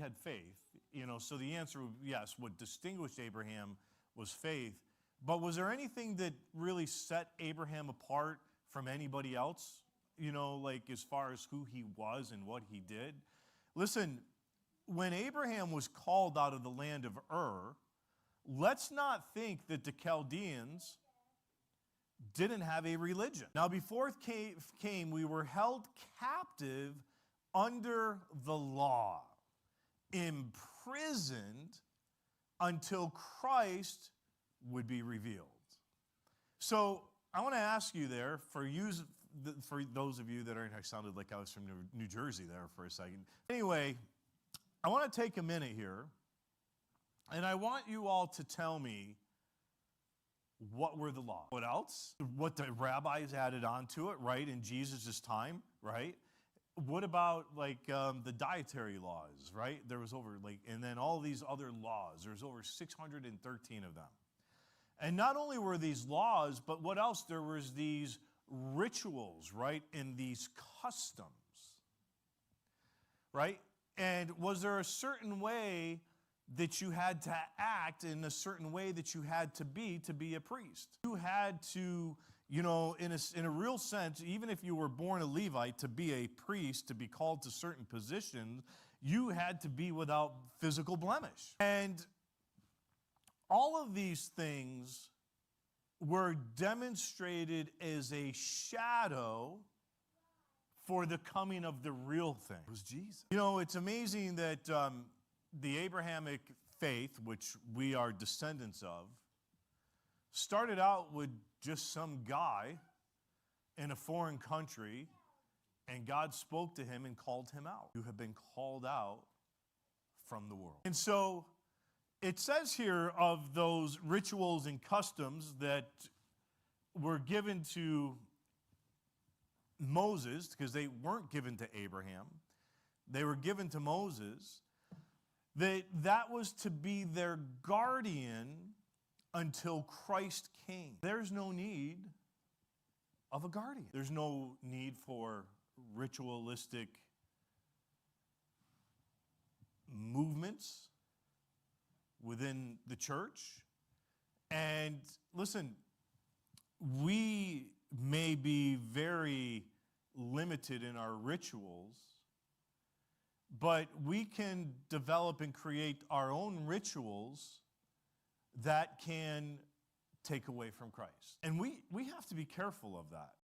had faith. So the answer, yes, what distinguished Abraham was faith. But was there anything that really set Abraham apart from anybody else? Like as far as who he was and what he did? Listen, when Abraham was called out of the land of Ur, let's not think that the Chaldeans didn't have a religion. Now, before it came, we were held captive under the law, imprisoned until Christ would be revealed. So I want to ask you there, for those of you that are, I sounded like I was from New Jersey there for a second. Anyway, I want to take a minute here, and I want you all to tell me what were the laws. What else? What the rabbis added onto it, right, in Jesus' time, right? What about the dietary laws, right? There was and then all these other laws. There's over 613 of them. And not only were these laws, but what else? There was these rituals, right? And these customs, right? And was there a certain way that you had to act, in a certain way that you had to be a priest? You had to, in a real sense, even if you were born a Levite, to be a priest, to be called to certain positions, you had to be without physical blemish. And all of these things were demonstrated as a shadow for the coming of the real thing. It was Jesus. It's amazing that the Abrahamic faith, which we are descendants of, started out with just some guy in a foreign country, and God spoke to him and called him out. You have been called out from the world. And so it says here of those rituals and customs that were given to Moses, because they weren't given to Abraham, they were given to Moses, that was to be their guardian until Christ came. There's no need of a guardian. There's no need for ritualistic movements within the church. And listen, we may be very limited in our rituals, but we can develop and create our own rituals that can take away from Christ. And we have to be careful of that.